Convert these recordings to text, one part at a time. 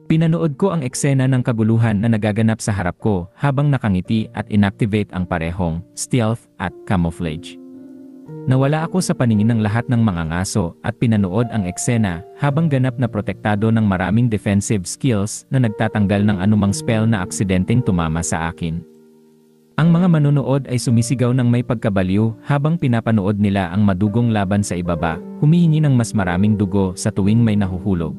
Pinanood ko ang eksena ng kaguluhan na nagaganap sa harap ko habang nakangiti at inactivate ang parehong stealth at camouflage. Nawala ako sa paningin ng lahat ng mga ngaso at pinanood ang eksena habang ganap na protektado ng maraming defensive skills na nagtatanggal ng anumang spell na aksidenteng tumama sa akin. Ang mga manonood ay sumisigaw ng may pagkabaliw habang pinapanood nila ang madugong laban sa ibaba, humihingi ng mas maraming dugo sa tuwing may nahuhulog.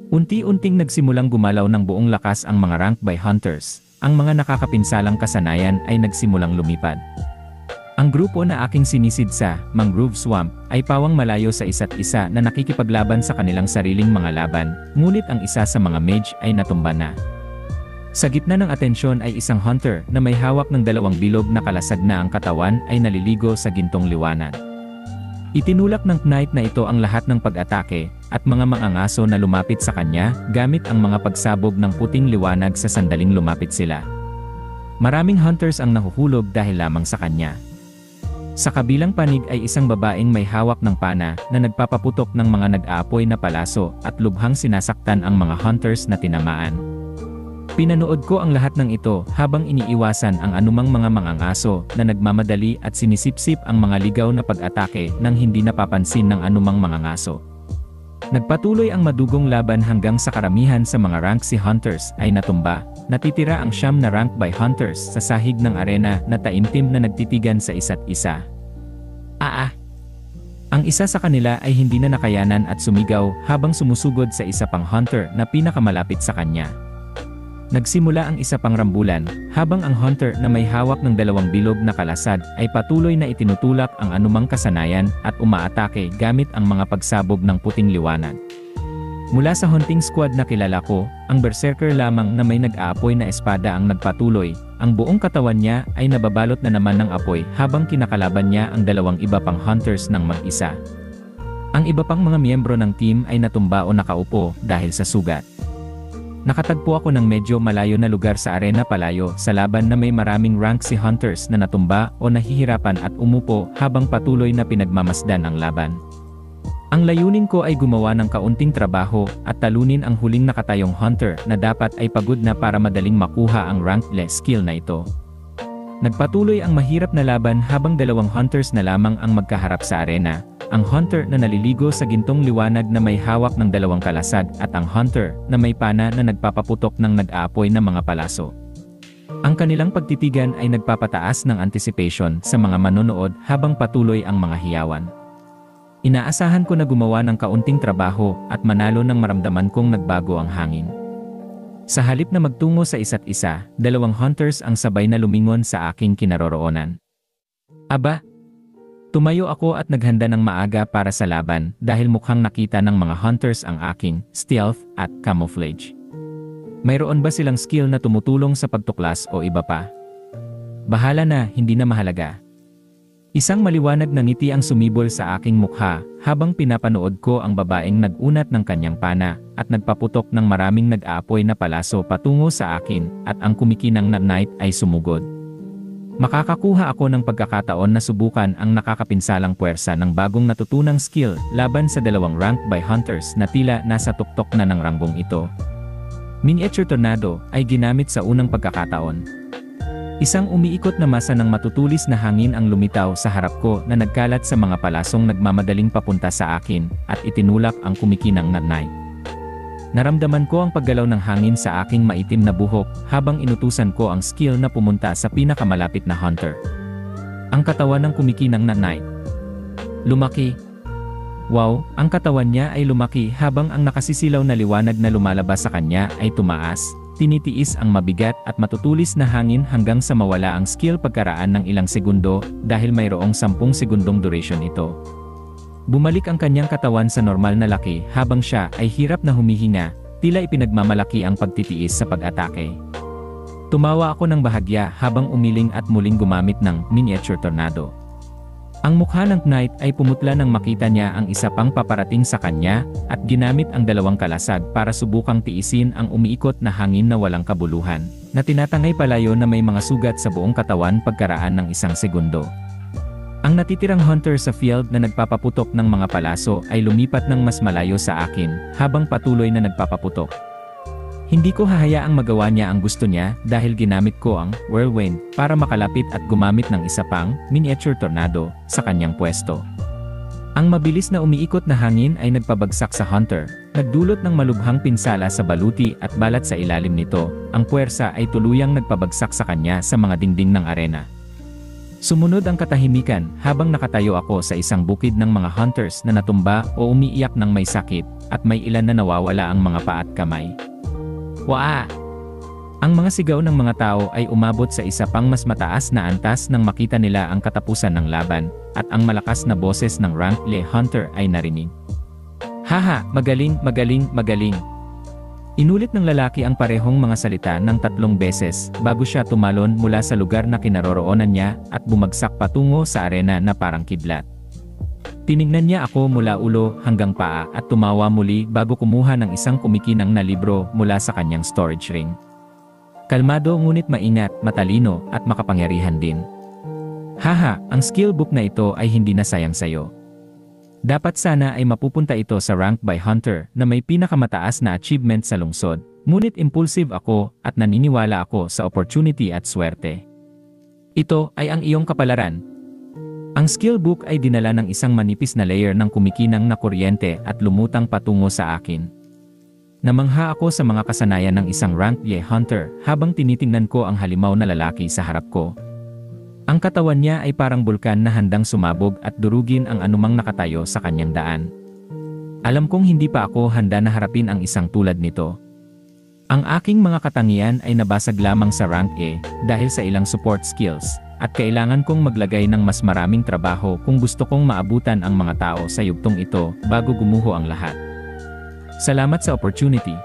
Unti-unting nagsimulang gumalaw ng buong lakas ang mga rank by hunters. Ang mga nakakapinsalang kasanayan ay nagsimulang lumipad. Ang grupo na aking sinisid sa Mangrove Swamp ay pawang malayo sa isa't isa na nakikipaglaban sa kanilang sariling mga laban, ngunit ang isa sa mga mage ay natumba na. Sa gitna ng atensyon ay isang hunter na may hawak ng dalawang bilog na kalasag na ang katawan ay naliligo sa gintong liwanag. Itinulak ng knight na ito ang lahat ng pag-atake at mga mangangaso na lumapit sa kanya gamit ang mga pagsabog ng puting liwanag sa sandaling lumapit sila. Maraming hunters ang nahuhulog dahil lamang sa kanya. Sa kabilang panig ay isang babaeng may hawak ng pana na nagpapaputok ng mga nag-aapoy na palaso at lubhang sinasaktan ang mga hunters na tinamaan. Pinanood ko ang lahat ng ito habang iniiwasan ang anumang mga mangangaso na nagmamadali at sinisipsip ang mga ligaw na pag-atake nang hindi napapansin ng anumang mangangaso. Nagpatuloy ang madugong laban hanggang sa karamihan sa mga rank si hunters ay natumba. Natitira ang 9 na rank by hunters sa sahig ng arena na taimtim na nagtitigan sa isa't isa. Ang isa sa kanila ay hindi na nakayanan at sumigaw habang sumusugod sa isa pang hunter na pinakamalapit sa kanya. Nagsimula ang isa pang rambulan, habang ang hunter na may hawak ng dalawang bilog na kalasad ay patuloy na itinutulak ang anumang kasanayan at umaatake gamit ang mga pagsabog ng puting liwanag. Mula sa hunting squad na kilala ko, ang berserker lamang na may nag-aapoy na espada ang nagpatuloy, ang buong katawan niya ay nababalot na naman ng apoy habang kinakalaban niya ang dalawang iba pang hunters ng mag-isa. Ang iba pang mga miyembro ng team ay natumba o nakaupo dahil sa sugat. Nakatagpo ako ng medyo malayo na lugar sa arena palayo sa laban na may maraming rank si hunters na natumba o nahihirapan at umupo habang patuloy na pinagmamasdan ang laban. Ang layunin ko ay gumawa ng kaunting trabaho at talunin ang huling nakatayong hunter na dapat ay pagod na para madaling makuha ang rankless skill na ito. Nagpatuloy ang mahirap na laban habang dalawang hunters na lamang ang magkaharap sa arena. Ang hunter na naliligo sa gintong liwanag na may hawak ng dalawang kalasag at ang hunter na may pana na nagpapaputok ng nag-aapoy na mga palaso. Ang kanilang pagtitigan ay nagpapataas ng anticipation sa mga manonood habang patuloy ang mga hiyawan. Inaasahan ko na gumawa ng kaunting trabaho at manalo nang maramdaman kong nagbago ang hangin. Sa halip na magtungo sa isa't isa, dalawang hunters ang sabay na lumingon sa aking kinaroroonan. Aba! Tumayo ako at naghanda ng maaga para sa laban dahil mukhang nakita ng mga hunters ang aking stealth at camouflage. Mayroon ba silang skill na tumutulong sa pagtuklas o iba pa? Bahala na, hindi na mahalaga. Isang maliwanag na ngiti ang sumibol sa aking mukha habang pinapanood ko ang babaeng nag-unat ng kanyang pana at nagpaputok ng maraming nag-aapoy na palaso patungo sa akin at ang kumikinang na knight ay sumugod. Makakakuha ako ng pagkakataon na subukan ang nakakapinsalang puwersa ng bagong natutunang skill laban sa dalawang rank by hunters na tila nasa tuktok na ng rangbong ito. Miniature Tornado ay ginamit sa unang pagkakataon. Isang umiikot na masa ng matutulis na hangin ang lumitaw sa harap ko na nagkalat sa mga palasong nagmamadaling papunta sa akin at itinulak ang kumikinang na knight. Naramdaman ko ang paggalaw ng hangin sa aking maitim na buhok habang inutusan ko ang skill na pumunta sa pinakamalapit na hunter. Ang katawan ng kumikinang na knight lumaki. Wow, ang katawan niya ay lumaki habang ang nakasisilaw na liwanag na lumalabas sa kanya ay tumaas. Tinitiis ang mabigat at matutulis na hangin hanggang sa mawala ang skill pagkaraan ng ilang segundo dahil mayroong 10 segundong duration ito. Bumalik ang kanyang katawan sa normal na laki habang siya ay hirap na humihinga, tila ipinagmamalaki ang pagtitiis sa pag-atake. Tumawa ako ng bahagya habang umiling at muling gumamit ng Miniature Tornado. Ang mukha ng knight ay pumutla nang makita niya ang isa pang paparating sa kanya at ginamit ang dalawang kalasag para subukang tiisin ang umiikot na hangin na walang kabuluhan, na tinatangay palayo na may mga sugat sa buong katawan pagkaraan ng 1 segundo. Ang natitirang hunter sa field na nagpapaputok ng mga palaso ay lumipat ng mas malayo sa akin habang patuloy na nagpapaputok. Hindi ko hahayaang magawa niya ang gusto niya dahil ginamit ko ang whirlwind para makalapit at gumamit ng isa pang miniature tornado sa kanyang pwesto. Ang mabilis na umiikot na hangin ay nagpabagsak sa Hunter, nagdulot ng malubhang pinsala sa baluti at balat sa ilalim nito. Ang puwersa ay tuluyang nagpabagsak sa kanya sa mga dingding ng arena. Sumunod ang katahimikan habang nakatayo ako sa isang bukid ng mga hunters na natumba o umiiyak ng may sakit, at may ilan na nawawala ang mga paa at kamay. Waa! Ang mga sigaw ng mga tao ay umabot sa isa pang mas mataas na antas nang makita nila ang katapusan ng laban, at ang malakas na boses ng Rank Lee Hunter ay narinig. Haha! Magaling, magaling, magaling! Inulit ng lalaki ang parehong mga salita ng 3 beses bago siya tumalon mula sa lugar na kinaroroonan niya at bumagsak patungo sa arena na parang kidlat. Tiningnan niya ako mula ulo hanggang paa at tumawa muli bago kumuha ng isang kumikinang na libro mula sa kanyang storage ring. Kalmado ngunit maingat, matalino, at makapangyarihan din. Haha, ang skill book na ito ay hindi na sayang sayo. Dapat sana ay mapupunta ito sa rank by Hunter na may pinakamataas na achievement sa lungsod, ngunit impulsive ako at naniniwala ako sa opportunity at swerte. Ito ay ang iyong kapalaran. Ang skill book ay dinala ng isang manipis na layer ng kumikinang na kuryente at lumutang patungo sa akin. Namangha ako sa mga kasanayan ng isang rank Y Hunter habang tinitingnan ko ang halimaw na lalaki sa harap ko. Ang katawan niya ay parang bulkan na handang sumabog at durugin ang anumang nakatayo sa kanyang daan. Alam kong hindi pa ako handa na harapin ang isang tulad nito. Ang aking mga katangian ay nabasag lamang sa rank E dahil sa ilang support skills, at kailangan kong maglagay ng mas maraming trabaho kung gusto kong maabutan ang mga tao sa yugtong ito bago gumuho ang lahat. Salamat sa opportunity.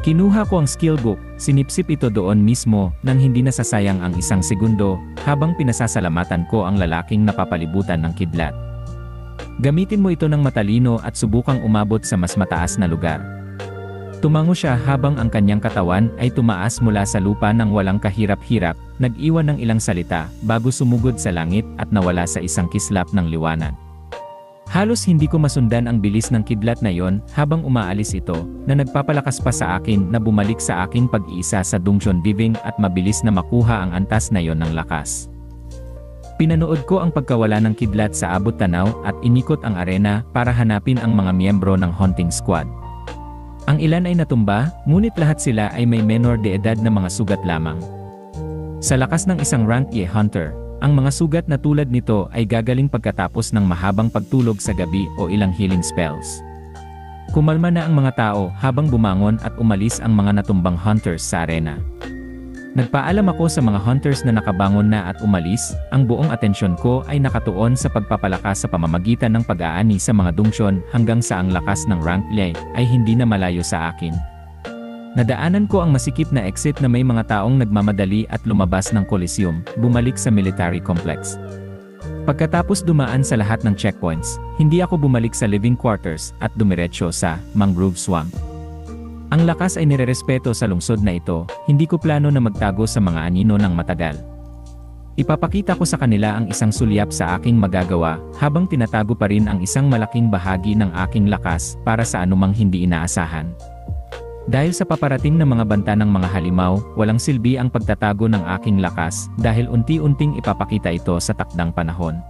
Kinuha ko ang skill book, sinipsip ito doon mismo nang hindi nasasayang ang isang segundo habang pinasasalamatan ko ang lalaking napapalibutan ng kidlat. Gamitin mo ito ng matalino at subukang umabot sa mas mataas na lugar. Tumango siya habang ang kanyang katawan ay tumaas mula sa lupa ng walang kahirap-hirap, nag-iwan ng ilang salita bago sumugod sa langit at nawala sa isang kislap ng liwanag. Halos hindi ko masundan ang bilis ng kidlat na yon habang umaalis ito, na nagpapalakas pa sa akin na bumalik sa aking pag-iisa sa Dungeon Diving at mabilis na makuha ang antas na yon ng lakas. Pinanood ko ang pagkawala ng kidlat sa abot tanaw at inikot ang arena para hanapin ang mga miyembro ng hunting squad. Ang ilan ay natumba, ngunit lahat sila ay may menor de edad na mga sugat lamang. Sa lakas ng isang rank Y Hunter, ang mga sugat na tulad nito ay gagaling pagkatapos ng mahabang pagtulog sa gabi o ilang healing spells. Kumalma na ang mga tao habang bumangon at umalis ang mga natumbang hunters sa arena. Nagpaalam ako sa mga hunters na nakabangon na at umalis. Ang buong atensyon ko ay nakatuon sa pagpapalakas sa pamamagitan ng pag-aani sa mga dungsyon hanggang sa ang lakas ng rank Lee ay hindi na malayo sa akin. Nadaanan ko ang masikip na exit na may mga taong nagmamadali at lumabas ng Coliseum, bumalik sa military complex. Pagkatapos dumaan sa lahat ng checkpoints, hindi ako bumalik sa living quarters at dumiretso sa mangrove swamp. Ang lakas ay nirerespeto sa lungsod na ito, hindi ko plano na magtago sa mga anino ng matagal. Ipapakita ko sa kanila ang isang sulyap sa aking magagawa habang tinatago pa rin ang isang malaking bahagi ng aking lakas para sa anumang hindi inaasahan. Dahil sa paparating na mga banta ng mga halimaw, walang silbi ang pagtatago ng aking lakas dahil unti-unting ipapakita ito sa takdang panahon.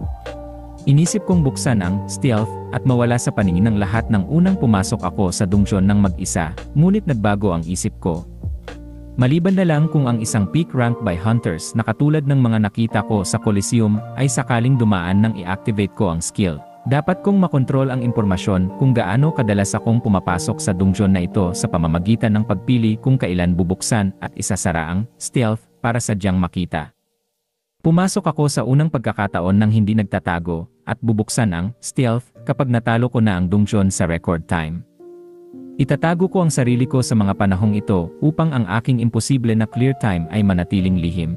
Inisip kong buksan ang stealth at mawala sa paningin ng lahat ng unang pumasok ako sa dungeon ng mag-isa, ngunit nagbago ang isip ko. Maliban na lang kung ang isang peak rank by hunters na katulad ng mga nakita ko sa Coliseum ay sakaling dumaan nang i-activate ko ang skill. Dapat kong makontrol ang impormasyon kung gaano kadalas akong pumapasok sa dungeon na ito sa pamamagitan ng pagpili kung kailan bubuksan at isasara ang stealth para sadyang makita. Pumasok ako sa unang pagkakataon nang hindi nagtatago, at bubuksan ang stealth kapag natalo ko na ang dungeon sa record time. Itatago ko ang sarili ko sa mga panahong ito upang ang aking imposible na clear time ay manatiling lihim.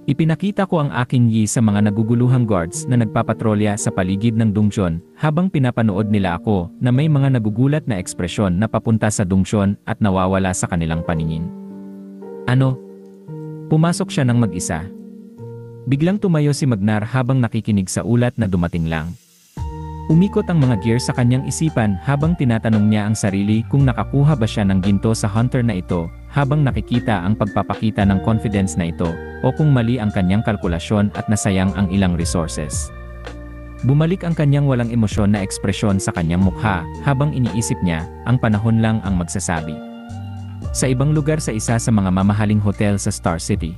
Ipinakita ko ang aking yi sa mga naguguluhang guards na nagpapatrolya sa paligid ng dungeon habang pinapanood nila ako na may mga nagugulat na ekspresyon na papunta sa dungeon at nawawala sa kanilang paningin. Ano? Pumasok siya ng mag-isa. Biglang tumayo si Magnar habang nakikinig sa ulat na dumating lang. Umikot ang mga gear sa kanyang isipan habang tinatanong niya ang sarili kung nakakuha ba siya ng ginto sa hunter na ito, habang nakikita ang pagpapakita ng confidence na ito, o kung mali ang kanyang kalkulasyon at nasayang ang ilang resources. Bumalik ang kanyang walang emosyon na ekspresyon sa kanyang mukha, habang iniisip niya, ang panahon lang ang magsasabi. Sa ibang lugar sa isa sa mga mamahaling hotel sa Star City,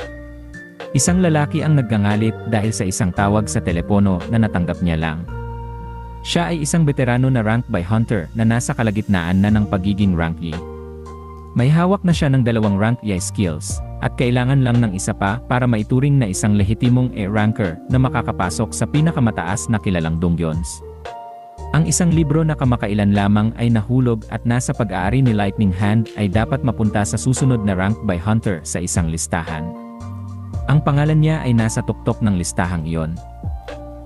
isang lalaki ang naggangalit dahil sa isang tawag sa telepono na natanggap niya lang. Siya ay isang veterano na rank by hunter na nasa kalagitnaan na ng pagiging rank E. May hawak na siya ng 2 rank E skills, at kailangan lang ng isa pa para maituring na isang lehitimong E ranker na makakapasok sa pinakamataas na kilalang dungeons. Ang isang libro na kamakailan lamang ay nahulog at nasa pag-aari ni Lightning Hand ay dapat mapunta sa susunod na rank by hunter sa isang listahan. Ang pangalan niya ay nasa tuktok ng listahang iyon.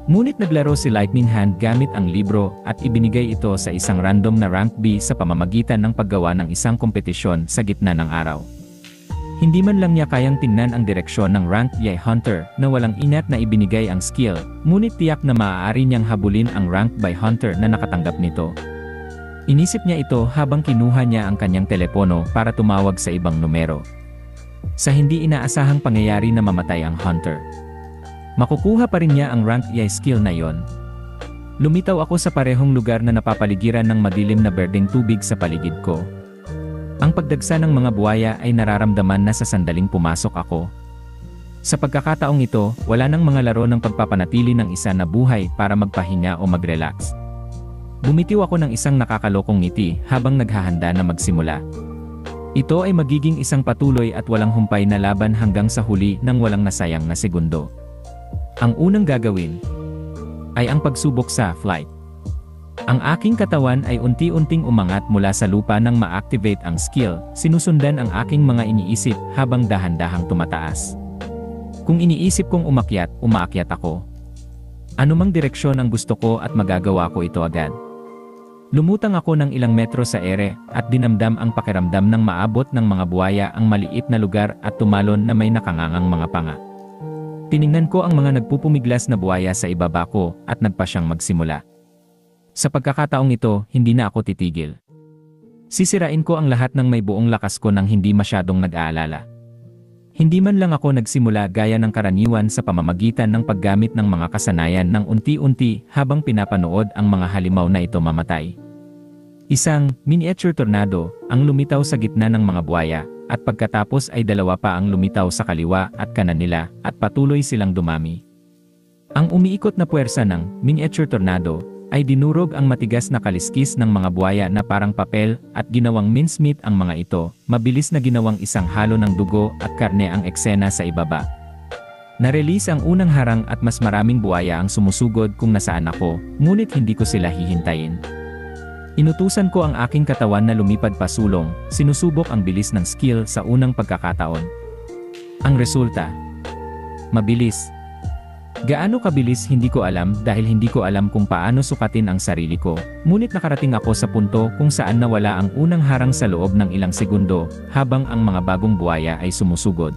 Ngunit naglaro si Lightning Hand gamit ang libro at ibinigay ito sa isang random na rank B sa pamamagitan ng paggawa ng isang kompetisyon sa gitna ng araw. Hindi man lang niya kayang tingnan ang direksyon ng rank E hunter na walang inat na ibinigay ang skill, ngunit tiyak na maaari niyang habulin ang rank by hunter na nakatanggap nito. Inisip niya ito habang kinuha niya ang kanyang telepono para tumawag sa ibang numero. Sa hindi inaasahang pangyayari na mamatay ang hunter, makukuha pa rin niya ang rank E skill na yon. Lumitaw ako sa parehong lugar na napapaligiran ng madilim na berdeng tubig sa paligid ko. Ang pagdagsa ng mga buwaya ay nararamdaman na sa sandaling pumasok ako. Sa pagkakataong ito, wala nang mga laro ng pagpapanatili ng isa na buhay para magpahinga o mag-relax. Bumitiw ako ng isang nakakalokong ngiti habang naghahanda na magsimula. Ito ay magiging isang patuloy at walang humpay na laban hanggang sa huli ng walang nasayang na segundo. Ang unang gagawin ay ang pagsubok sa flight. Ang aking katawan ay unti-unting umangat mula sa lupa nang ma-activate ang skill, sinusundan ang aking mga iniisip habang dahan-dahang tumataas. Kung iniisip kong umaakyat ako. Anumang direksyon ang gusto ko at magagawa ko ito agad. Lumutang ako ng ilang metro sa ere at dinamdam ang pakiramdam ng maabot ng mga buwaya ang maliit na lugar at tumalon na may nakangangang mga panga. Tiningnan ko ang mga nagpupumiglas na buwaya sa ibaba ko at nagpa siyang magsimula. Sa pagkakataong ito, hindi na ako titigil. Sisirain ko ang lahat ng may buong lakas ko nang hindi masyadong nag-aalala. Hindi man lang ako nagsimula gaya ng karaniwan sa pamamagitan ng paggamit ng mga kasanayan ng unti-unti habang pinapanood ang mga halimaw na ito mamatay. Isang miniature tornado ang lumitaw sa gitna ng mga buwaya, at pagkatapos ay 2 pa ang lumitaw sa kaliwa at kanan nila at patuloy silang dumami. Ang umiikot na puwersa ng miniature tornado ay dinurog ang matigas na kaliskis ng mga buwaya na parang papel at ginawang mincemeat ang mga ito, mabilis na ginawang isang halo ng dugo at karne ang eksena sa ibaba. Na-release ang unang harang at mas maraming buwaya ang sumusugod kung nasaan ako, ngunit hindi ko sila hihintayin. Inutusan ko ang aking katawan na lumipad pasulong, sinusubok ang bilis ng skill sa unang pagkakataon. Ang resulta, mabilis. Gaano kabilis hindi ko alam dahil hindi ko alam kung paano sukatin ang sarili ko, ngunit nakarating ako sa punto kung saan nawala ang unang harang sa loob ng ilang segundo, habang ang mga bagong buwaya ay sumusugod.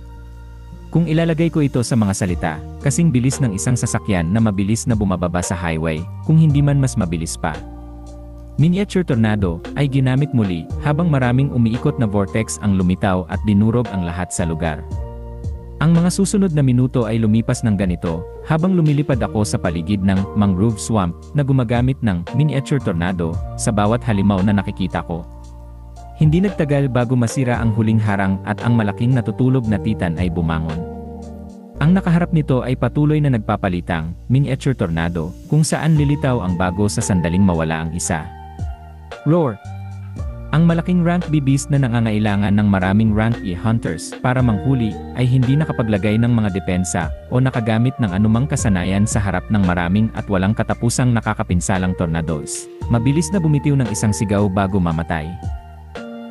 Kung ilalagay ko ito sa mga salita, kasing bilis ng isang sasakyan na mabilis na bumababa sa highway, kung hindi man mas mabilis pa. Miniature tornado ay ginamit muli habang maraming umiikot na vortex ang lumitaw at dinurog ang lahat sa lugar. Ang mga susunod na minuto ay lumipas ng ganito, habang lumilipad ako sa paligid ng mangrove swamp na gumagamit ng miniature tornado sa bawat halimaw na nakikita ko. Hindi nagtagal bago masira ang huling harang at ang malaking natutulog na titan ay bumangon. Ang nakaharap nito ay patuloy na nagpapalitang miniature tornado kung saan lilitaw ang bago sa sandaling mawala ang isa. Roar! Ang malaking rank B beast na nangangailangan ng maraming rank E hunters para manghuli ay hindi nakapaglagay ng mga depensa o nakagamit ng anumang kasanayan sa harap ng maraming at walang katapusang nakakapinsalang tornadoes. Mabilis na bumitiw ng isang sigaw bago mamatay.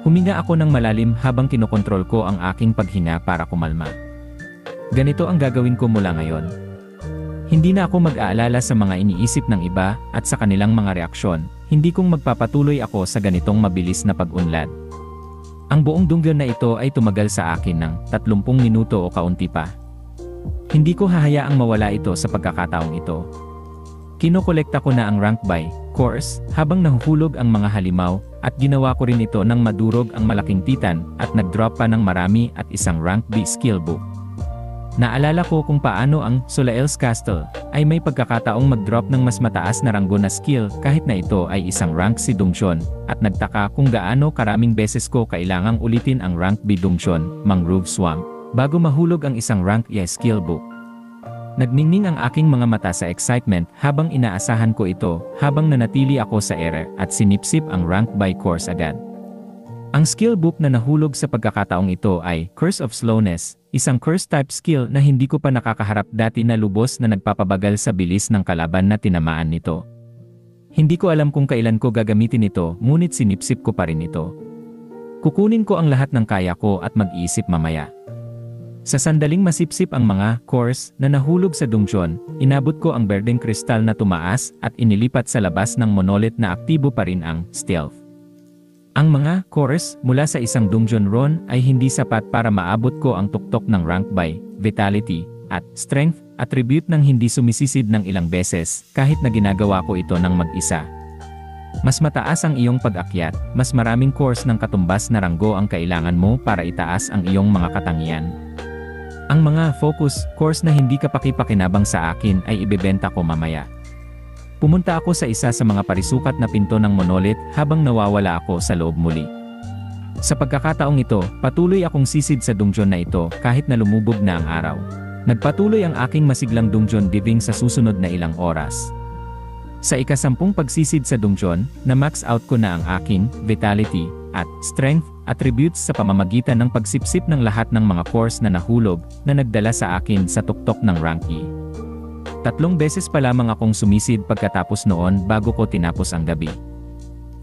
Huminga ako ng malalim habang kinokontrol ko ang aking paghinga para kumalma. Ganito ang gagawin ko mula ngayon. Hindi na ako mag-aalala sa mga iniisip ng iba at sa kanilang mga reaksyon. Hindi kong magpapatuloy ako sa ganitong mabilis na pag-unlad. Ang buong dungeon na ito ay tumagal sa akin ng 30 minuto o kaunti pa. Hindi ko hahayaang mawala ito sa pagkakataong ito. Kinokolekta ko na ang rank by course, habang nahuhulog ang mga halimaw, at ginawa ko rin ito nang madurog ang malaking titan, at nag-drop pa ng marami at isang rank B skill book. Naalala ko kung paano ang Solael's Castle ay may pagkakataong mag-drop ng mas mataas na ranggo na skill kahit na ito ay isang rank C dungeon, at nagtaka kung gaano karaming beses ko kailangang ulitin ang rank B dungeon, Mangrove Swamp, bago mahulog ang isang rank E skill book. Nagningning ang aking mga mata sa excitement habang inaasahan ko ito, habang nanatili ako sa error at sinipsip ang rank by course agad. Ang skill book na nahulog sa pagkakataong ito ay Curse of Slowness, isang curse-type skill na hindi ko pa nakakaharap dati na lubos na nagpapabagal sa bilis ng kalaban na tinamaan nito. Hindi ko alam kung kailan ko gagamitin ito, ngunit sinipsip ko pa rin ito. Kukunin ko ang lahat ng kaya ko at mag-iisip mamaya. Sa sandaling masipsip ang mga cores na nahulog sa dungeon, inabot ko ang berdeng kristal na tumaas at inilipat sa labas ng monolith na aktibo pa rin ang stealth. Ang mga cores mula sa isang dungeon run ay hindi sapat para maabot ko ang tuktok ng rank by vitality at strength attribute nang hindi sumisisid ng ilang beses kahit na ginagawa ko ito ng mag-isa. Mas mataas ang iyong pag-akyat, mas maraming cores ng katumbas na ranggo ang kailangan mo para itaas ang iyong mga katangian. Ang mga focus cores na hindi kapaki-pakinabang sa akin ay ibebenta ko mamaya. Pumunta ako sa isa sa mga parisukat na pinto ng monolith habang nawawala ako sa loob muli. Sa pagkakataong ito, patuloy akong sisid sa dungeon na ito kahit na lumubog na ang araw. Nagpatuloy ang aking masiglang dungeon diving sa susunod na ilang oras. Sa ika-10 pagsisid sa dungeon, na-max out ko na ang aking vitality at strength attributes sa pamamagitan ng pagsipsip ng lahat ng mga cores na nahulog na nagdala sa akin sa tuktok ng rank E. 3 beses pa lamang akong sumisid pagkatapos noon bago ko tinapos ang gabi.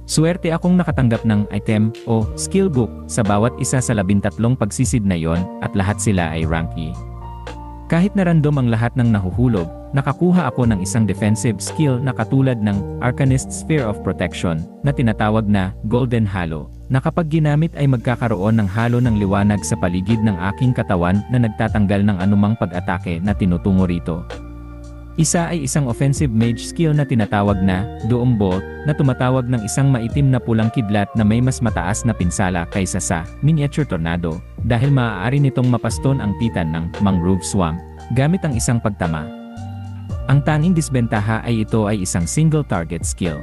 Suwerte akong nakatanggap ng item o skill book sa bawat isa sa 13 pagsisid na yon at lahat sila ay rank E. Kahit na random ang lahat ng nahuhulog, nakakuha ako ng isang defensive skill na katulad ng Arcanist Sphere of Protection na tinatawag na Golden Halo, na kapag ginamit ay magkakaroon ng halo ng liwanag sa paligid ng aking katawan na nagtatanggal ng anumang pag-atake na tinutungo rito. Isa ay isang offensive mage skill na tinatawag na Doom Bolt na tumatawag ng isang maitim na pulang kidlat na may mas mataas na pinsala kaysa sa Miniature Tornado dahil maaari nitong mapaston ang titan ng Mangrove Swamp gamit ang isang pagtama. Ang tanging disbentaha ay ito ay isang single target skill.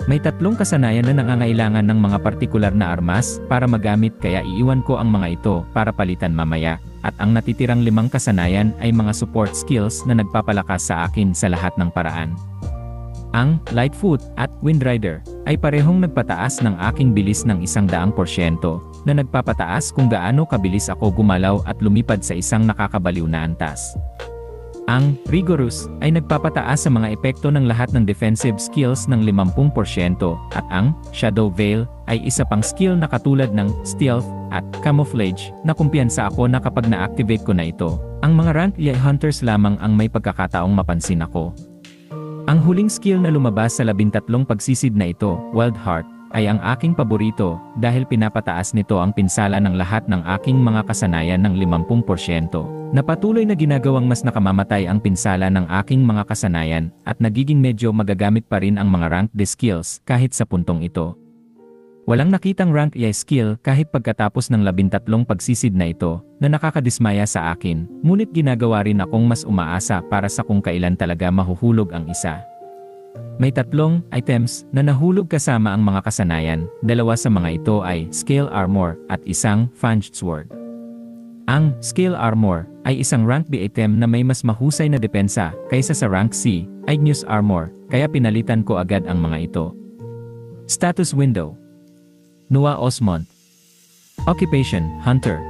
May 3 kasanayan na nangangailangan ng mga partikular na armas para magamit kaya iiwan ko ang mga ito para palitan mamaya. At ang natitirang 5 kasanayan ay mga support skills na nagpapalakas sa akin sa lahat ng paraan. Ang Lightfoot at Windrider ay parehong nagpataas ng aking bilis ng 100% na nagpapataas kung gaano kabilis ako gumalaw at lumipad sa isang nakakabaliw na antas. Ang Rigorous ay nagpapataas sa mga epekto ng lahat ng defensive skills ng 50% at ang Shadow Veil ay isa pang skill na katulad ng Stealth at Camouflage na kumpiyansa ako na kapag na-activate ko na ito, ang mga rank E hunters lamang ang may pagkakataong mapansin ako. Ang huling skill na lumabas sa 13 pagsisid na ito, Wild Heart, ay ang aking paborito dahil pinapataas nito ang pinsala ng lahat ng aking mga kasanayan ng 50%, na patuloy na ginagawang mas nakamamatay ang pinsala ng aking mga kasanayan at nagiging medyo magagamit pa rin ang mga rank D skills kahit sa puntong ito. Walang nakitang rank E skill kahit pagkatapos ng 13 pagsisid na ito na nakakadismaya sa akin, ngunit ginagawa rin akong mas umaasa para sa kung kailan talaga mahuhulog ang isa. May 3 items na nahulog kasama ang mga kasanayan, 2 sa mga ito ay Scale Armor at isang Fanged Sword. Ang Scale Armor ay isang rank B item na may mas mahusay na depensa kaysa sa rank C, Igneous Armor, kaya pinalitan ko agad ang mga ito. Status Window. Noah Osmond. Occupation, Hunter.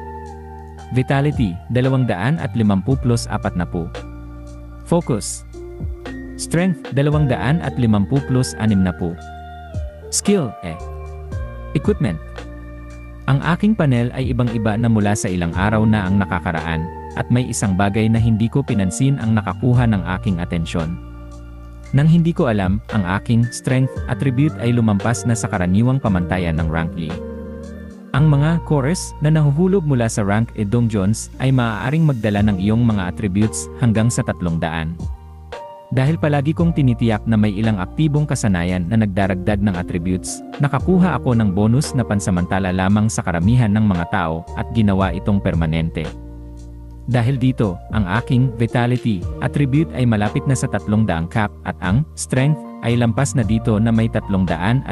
Vitality, 250 plus 40. Focus. Strength, 250 plus 60. Skill, Equipment. Ang aking panel ay ibang-iba na mula sa ilang araw na ang nakakaraan, at may isang bagay na hindi ko pinansin ang nakakuha ng aking atensyon. Nang hindi ko alam, ang aking strength attribute ay lumampas na sa karaniwang pamantayan ng rank E. Ang mga cores na nahuhulog mula sa rank E dungeons ay maaaring magdala ng iyong mga attributes hanggang sa 300. Dahil palagi kong tinitiyak na may ilang aktibong kasanayan na nagdaragdag ng attributes, nakakuha ako ng bonus na pansamantala lamang sa karamihan ng mga tao at ginawa itong permanente. Dahil dito, ang aking Vitality attribute ay malapit na sa 300 cap at ang Strength ay lampas na dito na may 310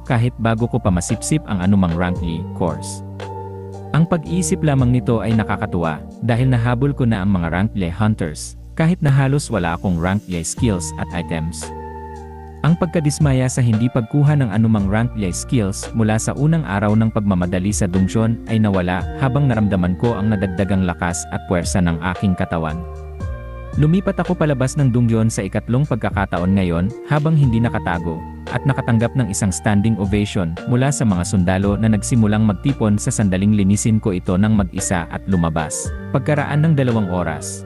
kahit bago ko pa masipsip ang anumang rank E course. Ang pag-iisip lamang nito ay nakakatuwa dahil nahabol ko na ang mga rank E hunters. Kahit na halos wala akong rank E skills at items. Ang pagkadismaya sa hindi pagkuha ng anumang rank E skills mula sa unang araw ng pagmamadali sa dungeon ay nawala habang naramdaman ko ang nadagdagang lakas at puwersa ng aking katawan. Lumipat ako palabas ng dungeon sa ikatlong pagkakataon ngayon habang hindi nakatago at nakatanggap ng isang standing ovation mula sa mga sundalo na nagsimulang magtipon sa sandaling linisin ko ito ng mag-isa at lumabas. Pagkaraan ng 2 oras.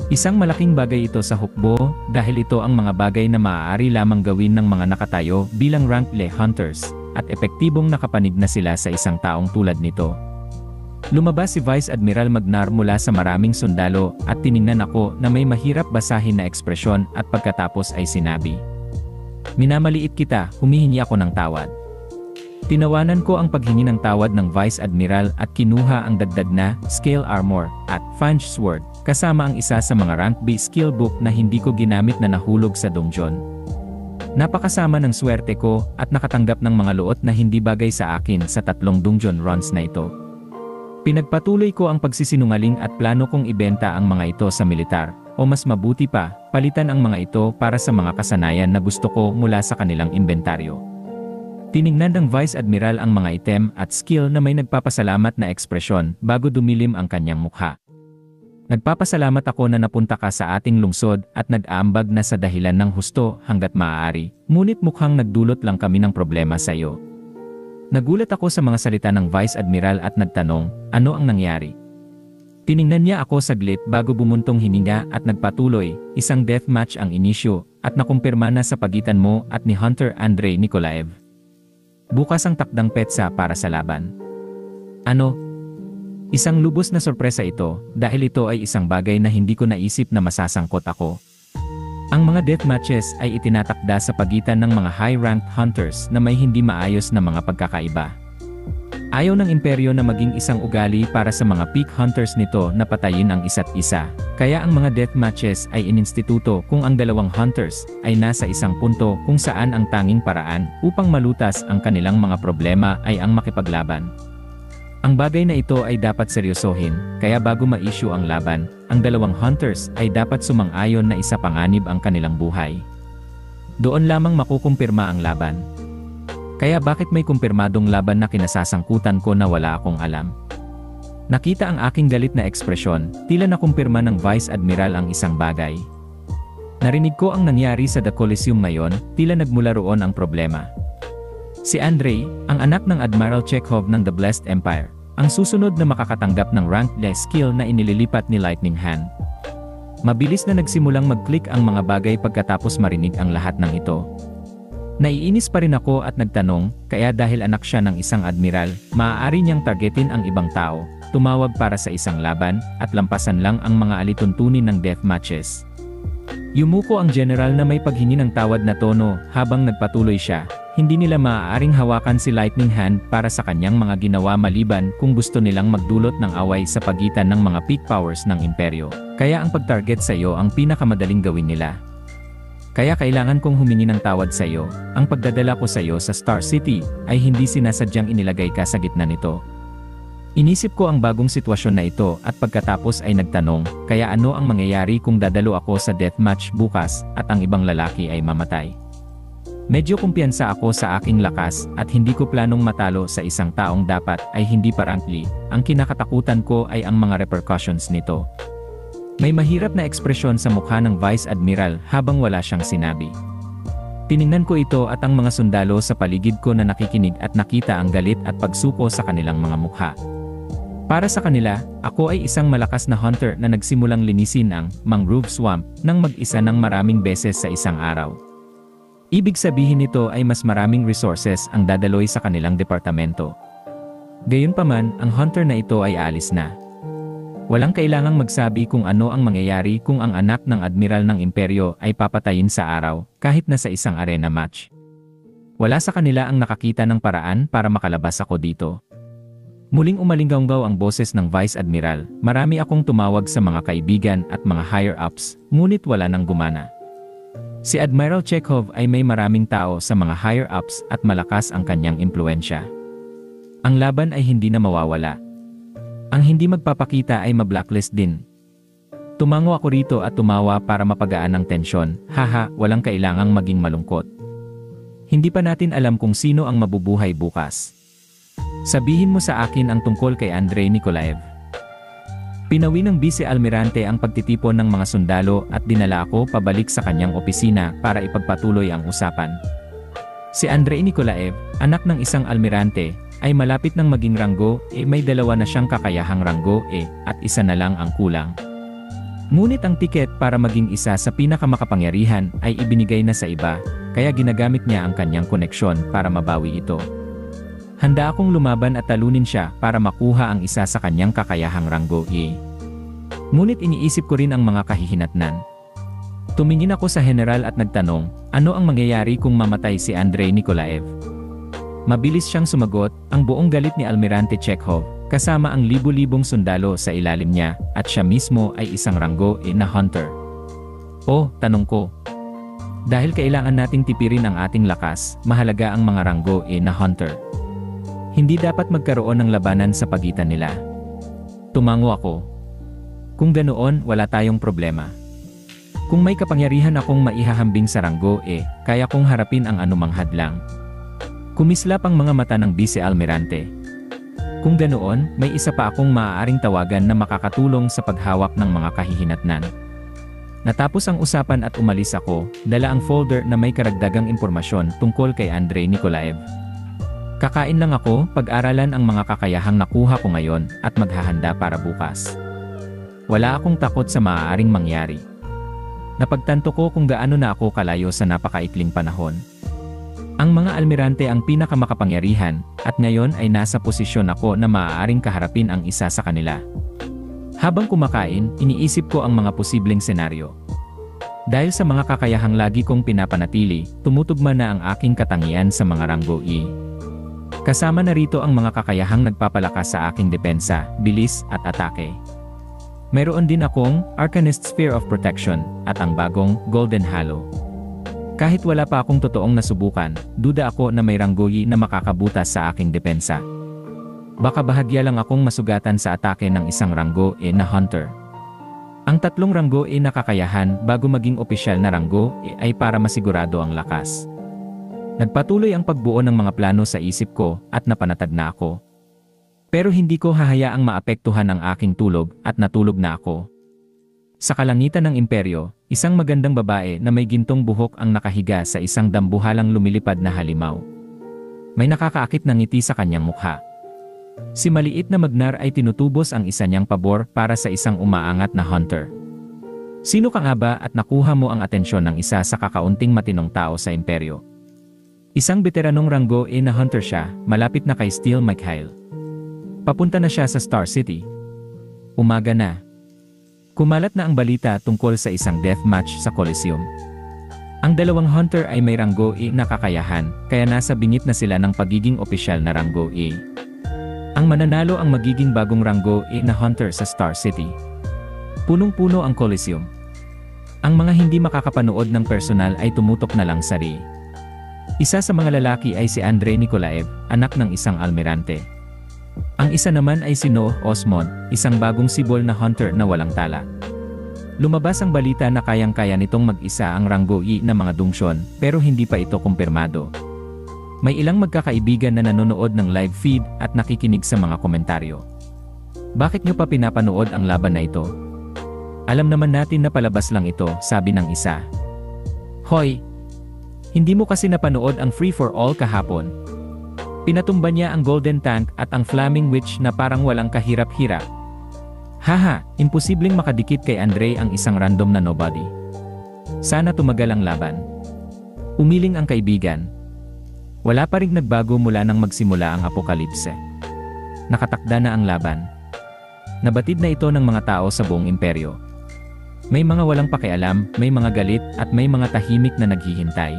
Isang malaking bagay ito sa hukbo dahil ito ang mga bagay na maaari lamang gawin ng mga nakatayo bilang rank E hunters at epektibong nakapanig na sila sa isang taong tulad nito. Lumabas si Vice Admiral Magnar mula sa maraming sundalo at tiningnan ako na may mahirap basahin na ekspresyon at pagkatapos ay sinabi, "Minamaliit kita, humihingi ako ng tawad." Tinawanan ko ang paghingi ng tawad ng Vice Admiral at kinuha ang dagdag na Scale Armor at Fange Sword, kasama ang isa sa mga rank B skill book na hindi ko ginamit na nahulog sa dungeon. Napakasama ng swerte ko at nakatanggap ng mga luot na hindi bagay sa akin sa 3 dungeon runs na ito. Pinagpatuloy ko ang pagsisinungaling at plano kong ibenta ang mga ito sa militar, o mas mabuti pa, palitan ang mga ito para sa mga kasanayan na gusto ko mula sa kanilang inventaryo. Tiningnan ng Vice Admiral ang mga item at skill na may nagpapasalamat na ekspresyon bago dumilim ang kanyang mukha. "Nagpapasalamat ako na napunta ka sa ating lungsod at nag-aambag na sa dahilan ng husto hanggat maaari, ngunit mukhang nagdulot lang kami ng problema sa iyo." Nagulat ako sa mga salita ng Vice Admiral at nagtanong, ano ang nangyari? Tiningnan niya ako saglit bago bumuntong hininga at nagpatuloy, "Isang deathmatch ang inisyo at nakumpirma na sa pagitan mo at ni Hunter Andrei Nikolaev. Bukas ang takdang petsa para sa laban." Ano? Isang lubos na sorpresa ito dahil ito ay isang bagay na hindi ko naisip na masasangkot ako. Ang mga deathmatches ay itinatakda sa pagitan ng mga high-ranked hunters na may hindi maayos na mga pagkakaiba. Ayaw ng imperyo na maging isang ugali para sa mga peak hunters nito na patayin ang isa't isa, kaya ang mga deathmatches ay ininstituto kung ang dalawang hunters ay nasa isang punto kung saan ang tanging paraan upang malutas ang kanilang mga problema ay ang makipaglaban. Ang bagay na ito ay dapat seryosohin, kaya bago ma-issue ang laban, ang dalawang hunters ay dapat sumang-ayon na isapanganib ang kanilang buhay. Doon lamang makukumpirma ang laban. Kaya bakit may kumpirmadong laban na kinasasangkutan ko na wala akong alam? Nakita ang aking galit na ekspresyon, tila nakumpirma ng Vice Admiral ang isang bagay. Narinig ko ang nangyari sa The Coliseum ngayon, tila nagmula roon ang problema. Si Andrei, ang anak ng Admiral Chekhov ng The Blessed Empire, ang susunod na makakatanggap ng rank E skill na inililipat ni Lightning Hand. Mabilis na nagsimulang mag-click ang mga bagay pagkatapos marinig ang lahat ng ito. Naiinis pa rin ako at nagtanong, kaya dahil anak siya ng isang admiral, maaari niyang targetin ang ibang tao, tumawag para sa isang laban, at lampasan lang ang mga alituntunin ng death matches. Yumuko ang general na may paghingi ng tawad na tono habang nagpatuloy siya. Hindi nila maaaring hawakan si Lightning Hand para sa kanyang mga ginawa maliban kung gusto nilang magdulot ng away sa pagitan ng mga peak powers ng imperyo. Kaya ang pag-target sa iyo ang pinakamadaling gawin nila. Kaya kailangan kong humingi ng tawad sa iyo. Ang pagdadala ko sa iyo sa Star City ay hindi sinasadyang inilagay ka sa gitna nito. Inisip ko ang bagong sitwasyon na ito at pagkatapos ay nagtanong, kaya ano ang mangyayari kung dadalo ako sa deathmatch bukas at ang ibang lalaki ay mamatay? Medyo kumpiyansa ako sa aking lakas at hindi ko planong matalo sa isang taong dapat ay hindi parangli. Ang kinakatakutan ko ay ang mga repercussions nito. May mahirap na ekspresyon sa mukha ng Vice Admiral habang wala siyang sinabi. Tiningnan ko ito at ang mga sundalo sa paligid ko na nakikinig at nakita ang galit at pagsuko sa kanilang mga mukha. Para sa kanila, ako ay isang malakas na hunter na nagsimulang linisin ang mangrove swamp ng mag-isa ng maraming beses sa isang araw. Ibig sabihin nito ay mas maraming resources ang dadaloy sa kanilang departamento. Gayunpaman, ang hunter na ito ay aalis na. Walang kailangang magsabi kung ano ang mangyayari kung ang anak ng admiral ng imperyo ay papatayin sa araw, kahit na sa isang arena match. Wala sa kanila ang nakakita ng paraan para makalabas ako dito. Muling umalinggaw ang boses ng Vice Admiral. Marami akong tumawag sa mga kaibigan at mga higher-ups, ngunit wala nang gumana. Si Admiral Chekhov ay may maraming tao sa mga higher-ups at malakas ang kanyang impluensya. Ang laban ay hindi na mawawala. Ang hindi magpapakita ay mablacklist din. Tumango ako rito at tumawa para mapagaan ang tensyon. Haha, walang kailangang maging malungkot. Hindi pa natin alam kung sino ang mabubuhay bukas. Sabihin mo sa akin ang tungkol kay Andrei Nikolaev. Pinawi ng Vice Almirante ang pagtitipon ng mga sundalo at dinala ako pabalik sa kanyang opisina para ipagpatuloy ang usapan. Si Andrei Nikolaev, anak ng isang almirante, ay malapit ng maging ranggo, may dalawa na siyang kakayahang ranggo, at isa na lang ang kulang. Ngunit ang tiket para maging isa sa pinakamakapangyarihan ay ibinigay na sa iba, kaya ginagamit niya ang kanyang koneksyon para mabawi ito. Handa akong lumaban at talunin siya para makuha ang isa sa kanyang kakayahang ranggo, Ngunit iniisip ko rin ang mga kahihinatnan. Tumingin ako sa general at nagtanong, ano ang mangyayari kung mamatay si Andrei Nikolaev? Mabilis siyang sumagot, ang buong galit ni Almirante Chekhov, kasama ang libu-libong sundalo sa ilalim niya, at siya mismo ay isang ranggo na hunter. Oh, tanong ko. Dahil kailangan nating tipirin ang ating lakas, mahalaga ang mga ranggo na hunter. Hindi dapat magkaroon ng labanan sa pagitan nila. Tumango ako. Kung ganoon, wala tayong problema. Kung may kapangyarihan akong maihahambing sa ranggo, kaya kong harapin ang anumang hadlang. Kumislap ang mga mata ng Vice Almirante. Kung ganoon, may isa pa akong maaaring tawagan na makakatulong sa paghawak ng mga kahihinatnan. Natapos ang usapan at umalis ako, dala ang folder na may karagdagang impormasyon tungkol kay Andrei Nikolaev. Kakain lang ako, pag-aralan ang mga kakayahang nakuha ko ngayon, at maghahanda para bukas. Wala akong takot sa maaaring mangyari. Napagtanto ko kung gaano na ako kalayo sa napakaikling panahon. Ang mga almirante ang pinakamakapangyarihan, at ngayon ay nasa posisyon ako na maaaring kaharapin ang isa sa kanila. Habang kumakain, iniisip ko ang mga posibleng senaryo. Dahil sa mga kakayahang lagi kong pinapanatili, tumutugma na ang aking katangian sa mga ranggo Kasama na rito ang mga kakayahang nagpapalakas sa aking depensa, bilis, at atake. Mayroon din akong Arcanist Sphere of Protection, at ang bagong Golden Halo. Kahit wala pa akong totoong nasubukan, duda ako na may ranggoyi na makakabutas sa aking depensa. Baka bahagya lang akong masugatan sa atake ng isang ranggo na hunter. Ang tatlong ranggo na kakayahan bago maging opisyal na ranggo ay para masigurado ang lakas. Nagpatuloy ang pagbuo ng mga plano sa isip ko at napanatag na ako. Pero hindi ko hahayaang maapektuhan ang aking tulog at natulog na ako. Sa kalangitan ng imperyo, isang magandang babae na may gintong buhok ang nakahiga sa isang dambuhalang lumilipad na halimaw. May nakakaakit na ngiti sa kanyang mukha. Si maliit na Magnar ay tinutubos ang isa niyang pabor para sa isang umaangat na hunter. Sino ka nga ba at nakuha mo ang atensyon ng isa sa kakaunting matinong tao sa imperyo? Isang veteranong ranggo na hunter siya, malapit na kay Steel Mikhail. Papunta na siya sa Star City. Umaga na. Kumalat na ang balita tungkol sa isang deathmatch sa Coliseum. Ang dalawang hunter ay may ranggo na kakayahan, kaya nasa bingit na sila ng pagiging opisyal na ranggo Ang mananalo ang magiging bagong ranggo na hunter sa Star City. Punong-puno ang Coliseum. Ang mga hindi makakapanood ng personal ay tumutok na lang sa Isa sa mga lalaki ay si Andrei Nikolaev, anak ng isang almirante. Ang isa naman ay si Noah Osmond, isang bagong sibol na hunter na walang tala. Lumabas ang balita na kayang-kaya nitong mag-isa ang ranggo na mga dungsyon, pero hindi pa ito kumpirmado. May ilang magkakaibigan na nanonood ng live feed at nakikinig sa mga komentaryo. Bakit nyo pa pinapanood ang laban na ito? Alam naman natin na palabas lang ito, sabi ng isa. Hoy! Hindi mo kasi napanood ang Free for All kahapon. Pinatumba niya ang Golden Tank at ang Flaming Witch na parang walang kahirap-hirap. Haha, imposibleng makadikit kay Andrei ang isang random na nobody. Sana tumagal ang laban. Umiling ang kaibigan. Wala pa ring nagbago mula nang magsimula ang apokalipse. Nakatakda na ang laban. Nabatid na ito ng mga tao sa buong imperyo. May mga walang pakialam, may mga galit, at may mga tahimik na naghihintay.